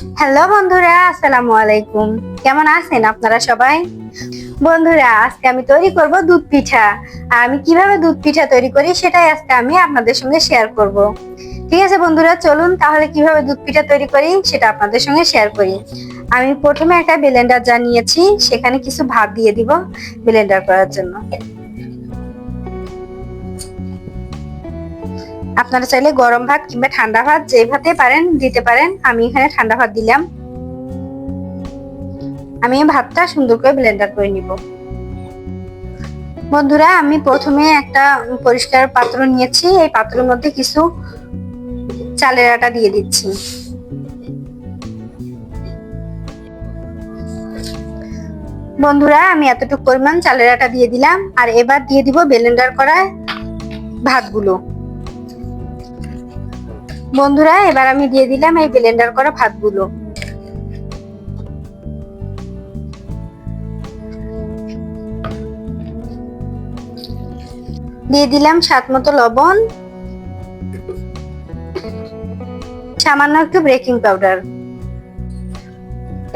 Hello বন্ধুরা, আসসালামু আলাইকুম। কেমন আছেন আপনারা সবাই? বন্ধুরা, আজকে আমি তৈরি করব দুধ পিঠা। আর আমি কিভাবে দুধ পিঠা তৈরি করি সেটাই আজকে আমি আপনাদের সঙ্গে শেয়ার করব। ঠিক আছে বন্ধুরা, চলুন তাহলে কিভাবে দুধ পিঠা তৈরি করি সেটা আপনাদের সঙ্গে শেয়ার করি। আমি প্রথমে একটা ব্লেন্ডার জার নিয়েছি, সেখানে কিছু ভাত দিয়ে দিব ব্লেন্ডার করার জন্য। আপনারা চাইলে গরম ভাত কিংবা ঠান্ডা ভাত যে ভাতে পারেন দিতে পারেন। আমি এখানে ঠান্ডা ভাত দিলাম। আমি ভাতটা সুন্দর করে ব্লেন্ডার করে নিব। বন্ধুরা, আমি প্রথমে একটা পরিষ্কার পাত্র নিয়েছি, এই পাত্রের মধ্যে কিছু চালের আটা দিয়ে দিচ্ছি। বন্ধুরা, আমি এতটুকু পরিমাণ চালের আটা দিয়ে দিলাম। আর এবার দিয়ে দিব ব্লেন্ডার করা ভাতগুলো। বন্ধুরা, এবার আমি দিয়ে দিলাম এই ব্লেন্ডার করা ভাতগুলো। দিয়ে দিলাম স্বাদ মতো লবণ, সামান্য একটু বেকিং পাউডার।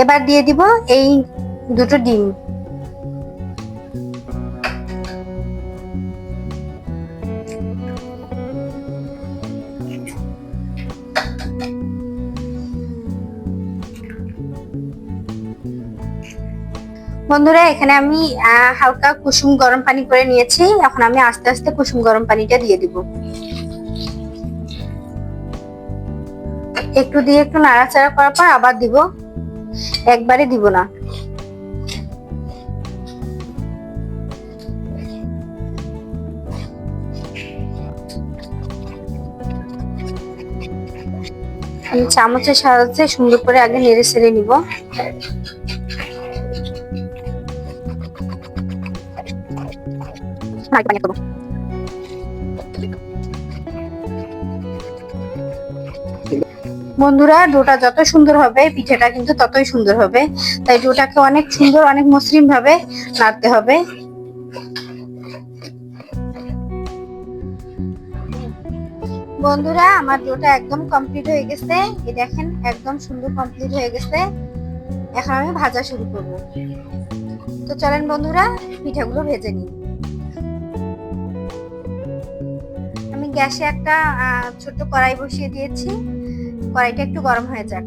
এবার দিয়ে দিব এই দুটো ডিম। বন্ধুরা, এখানে আমি হালকা কুসুম গরম পানি করে নিয়েছি। এখন আমি আস্তে আস্তে কুসুম গরম পানিটা দিয়ে দিব। একটু দিয়ে একটু নাড়াচাড়া করার পর আবার দিব, একবারে দিব না। আমি চামচের সাহায্যে সুন্দর করে আগে নেড়ে ছেড়ে নিব। বন্ধুরা, ডোটা যত সুন্দর হবে পিঠাটা কিন্তু ততই সুন্দর হবে। তাই ডোটাকে অনেক সুন্দর, অনেক মসৃণ ভাবে নাড়তে হবে। বন্ধুরা, আমার ডোটা একদম কমপ্লিট হয়ে গেছে। এই দেখেন, একদম সুন্দর কমপ্লিট হয়ে গেছে। এখন আমি ভাজা শুরু করব। তো চলেন বন্ধুরা, পিঠাগুলো ভেজে নিই। আমি গ্যাসে একটা ছোট্ট কড়াই বসিয়ে দিয়েছি। কড়াইটা একটু গরম হয়ে যাক।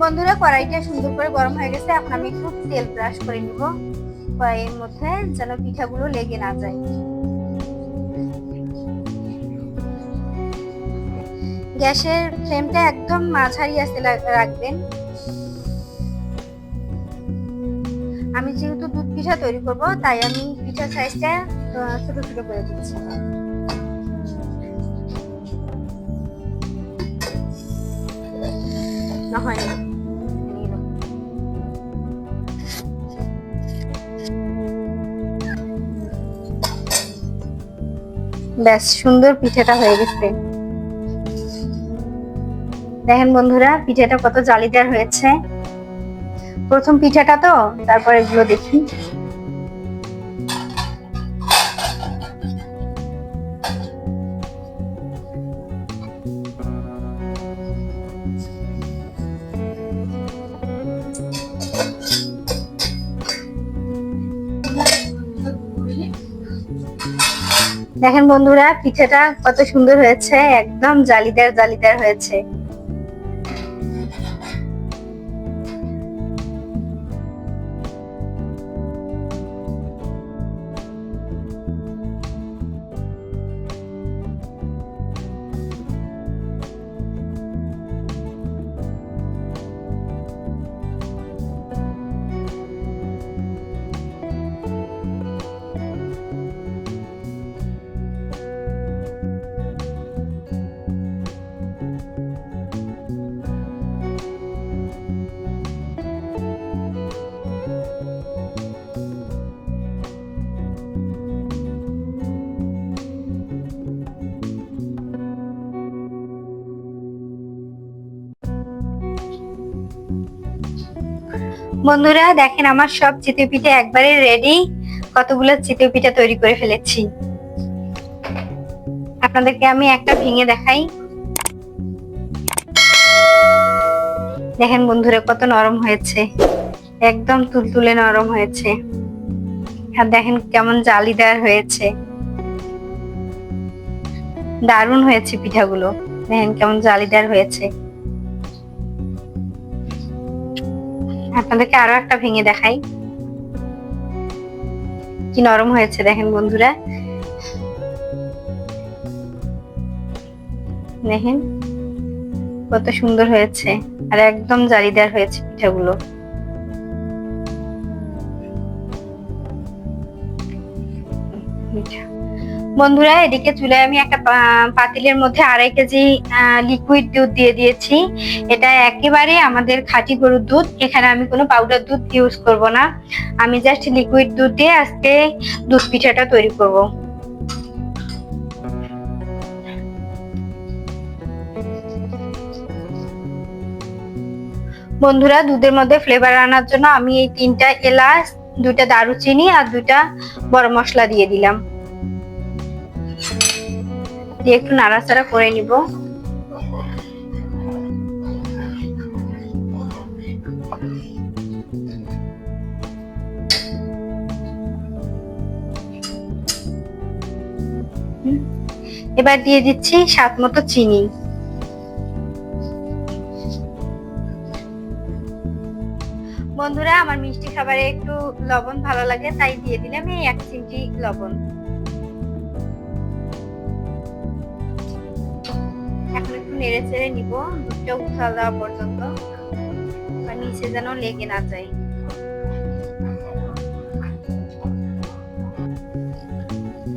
বন্ধুরা, কড়াইটা সুন্দর করে গরম হয়ে গেছে। এখন আমি একটু তেল ব্রাশ করে নিব কড়াইয়ের মধ্যে, যেন পিঠাগুলো লেগে না যায়। গ্যাসের ফ্লেমটা একদম মাঝারি আঁচে রাখবেন। আমি যেহেতু দুধ পিঠা তৈরি করব, তাই আমি পিঠার সাইজটা ছোট ছোট করে দিচ্ছি। না হয় না, ব্যাস সুন্দর পিঠাটা হয়ে গেছে। দেখেন বন্ধুরা, পিঠাটা কত জালিদার হয়েছে। প্রথম পিঠাটা তো, তারপর এগুলো দেখি। দেখেন বন্ধুরা, পিঠাটা কত সুন্দর হয়েছে, একদম জালিদার জালিদার হয়েছে। বন্ধুরা, দেখেন আমার সব চিতই পিঠা একবারে রেডি। কতগুলো চিতই পিঠা তৈরি করে ফেলেছি। আপনাদেরকে আমি একটা ভেঙে দেখাই। দেখেন বন্ধুরা কত নরম হয়েছে, একদম তুলতুলে নরম হয়েছে। আর দেখেন কেমন জালিদার হয়েছে, দারুণ হয়েছে পিঠাগুলো। দেখেন কেমন জালিদার হয়েছে। আপনাদেরকে আরো একটা ভেঙে দেখাই, কি নরম হয়েছে দেখেন বন্ধুরা। দেখেন কত সুন্দর হয়েছে, আর একদম জালিদার হয়েছে পিঠাগুলো। বন্ধুরা এদিকে চুলায় আমি একটা পাতিলের মধ্যে 2.5 কেজি লিকুইড দুধ দিয়ে দিয়েছি। এটা একেবারে আমাদের খাঁটি গরুর দুধ, এখানে আমি কোনো পাউডার দুধ ইউজ করব না। আমি জাস্ট লিকুইড দুধ দিয়ে আজকে দুধ পিঠাটা তৈরি করব। বন্ধুরা দুধের মধ্যে ফ্লেভার আনার জন্য আমি এই 3টা এলাচ, 2টা দারুচিনি আর 2টা বড় মশলা দিয়ে দিলাম। দিয়ে একটু নাড়াচাড়া করে নিব। এবার দিয়ে দিচ্ছি স্বাদ মতো চিনি। বন্ধুরা আমার মিষ্টি খাবারে একটু লবণ ভালো লাগে, তাই দিয়ে দিলাম এই 1 চিমটি লবণ। এখন একটু নেড়ে চেড়ে নিব দুধটা উথাল দেওয়া পর্যন্ত, বা নিচে যেন লেগে না যায়।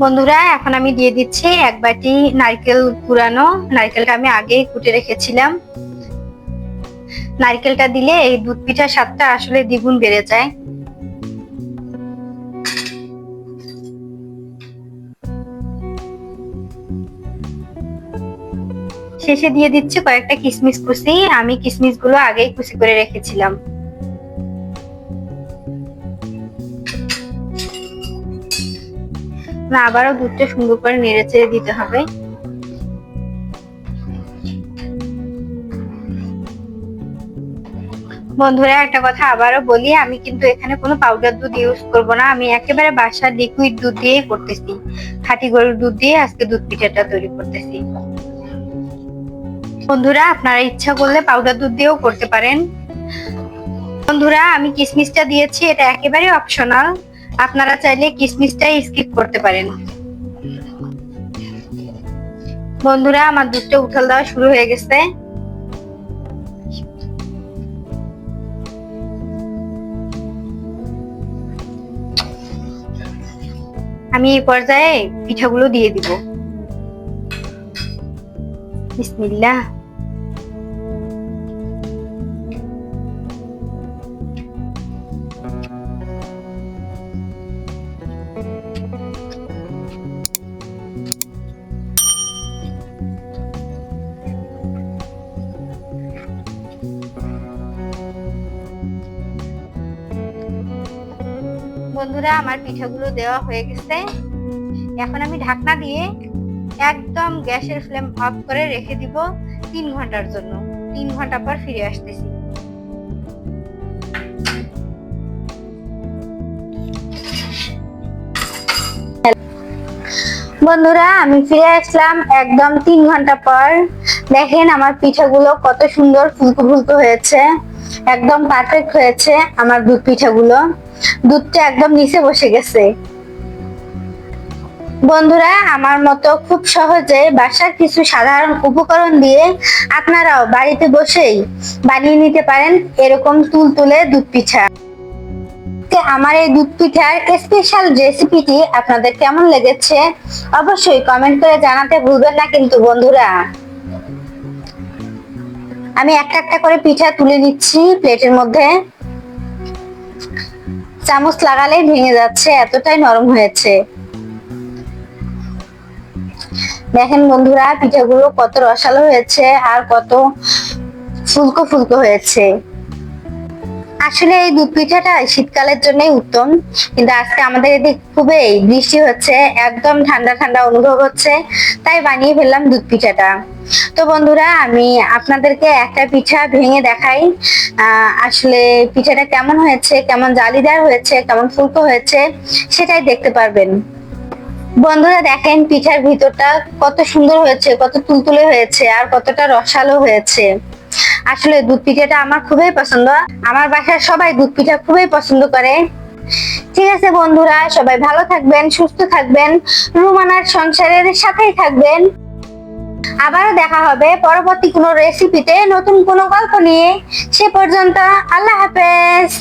বন্ধুরা এখন আমি দিয়ে দিচ্ছি 1 বাটি নারকেল কুড়ানো। নারকেলটা আমি আগেই কুটে রেখেছিলাম। নারকেলটা দিলে এই দুধ পিঠার স্বাদটা আসলে দ্বিগুণ বেড়ে যায়। শেষে দিয়ে দিচ্ছি কয়েকটা কিশমিশ কুচি। আমি কিশমিশ গুলো আগেই কুচি করে রেখেছিলাম। আবারও দুধটা সুন্দর করে নেড়ে চেড়ে দিতে হবে। বন্ধুরা একটা কথা আবারও বলি, আমি কিন্তু এখানে কোনো পাউডার দুধ ইউজ করব না। আমি একেবারে বাসার লিকুইড দুধ দিয়েই করতেছি, খাঁটি গরুর দুধ দিয়ে আজকে দুধ পিঠাটা তৈরি করতেছি। বন্ধুরা আপনারা ইচ্ছা করলে পাউডার দুধ দিয়েও করতে পারেন। বন্ধুরা আমি কিশমিশটা দিয়েছি, এটা একেবারে অপশনাল, আপনারা চাইলে কিশমিশটাই স্কিপ করতে পারেন। বন্ধুরা আমার দুধটা উঠাল দেওয়া শুরু হয়ে গেছে। আমি এই পর্যায়ে পিঠাগুলো দিয়ে দিব। বিসমিল্লাহ। বন্ধুরা আমার পিঠাগুলো দেওয়া হয়ে গেছে। এখন আমি ঢাকনা দিয়ে একদম গ্যাসের ফ্লেম অফ করে রেখে দিব 3 ঘন্টার জন্য। 3 ঘন্টা পর ফিরে আসতেছি। বন্ধুরা আমি ফিরে আসলাম একদম 3 ঘন্টা পর। দেখেন আমার পিঠাগুলো কত সুন্দর ফুলকো ফুলকো হয়েছে, একদম পারফেক্ট হয়েছে আমার দুধ পিঠাগুলো। দুধটা একদম নিচে বসে গেছে। বন্ধুরা আমার মতো খুব সহজে বাসার কিছু সাধারণ উপকরণ দিয়ে আপনারাও বাড়িতে বসেই বানিয়ে নিতে পারেন এরকম তুলতুলে দুধ পিঠা। আমার এই দুধ পিঠার স্পেশাল রেসিপিটি আপনাদের কেমন লেগেছে অবশ্যই কমেন্ট করে জানাতে ভুলবেন না কিন্তু বন্ধুরা। আমি একটা একটা করে পিঠা তুলে নিচ্ছি প্লেটের মধ্যে। চামচ লাগালেই ভেঙে যাচ্ছে, এতটাই নরম হয়েছে। দেখেন বন্ধুরা পিঠাগুলো কত রসালো হয়েছে আর কত ফুলকো ফুলকো হয়েছে। আসলে এই দুধ পিঠাটা শীতকালের জন্যই উত্তম, কিন্তু আজকে আমাদের এদিকে খুবই বৃষ্টি হচ্ছে, একদম ঠান্ডা ঠান্ডা অনুভব হচ্ছে, তাই বানিয়ে ফেললাম দুধ পিঠাটা। তো বন্ধুরা আমি আপনাদেরকে একটা পিঠা ভেঙে দেখাই। আসলে পিঠাটা কেমন হয়েছে, কেমন জালিদার হয়েছে, কেমন ফুলকো হয়েছে সেটাই দেখতে পারবেন। বন্ধুরা দেখেন পিঠার ভিতরটা কত সুন্দর হয়েছে, কত তুলতুলে হয়েছে আর কতটা রসালো হয়েছে। আসলে দুধ পিঠাটা আমার খুবই পছন্দ, আমার বাসার সবাই দুধ পিঠা খুবই পছন্দ করে। ঠিক আছে বন্ধুরা, সবাই ভালো থাকবেন, সুস্থ থাকবেন, রুমানার সংসারের সাথেই থাকবেন। আবারও দেখা হবে পরবর্তী কোনো রেসিপিতে, নতুন কোনো গল্প নিয়ে। সে পর্যন্ত আল্লাহ হাফেজ।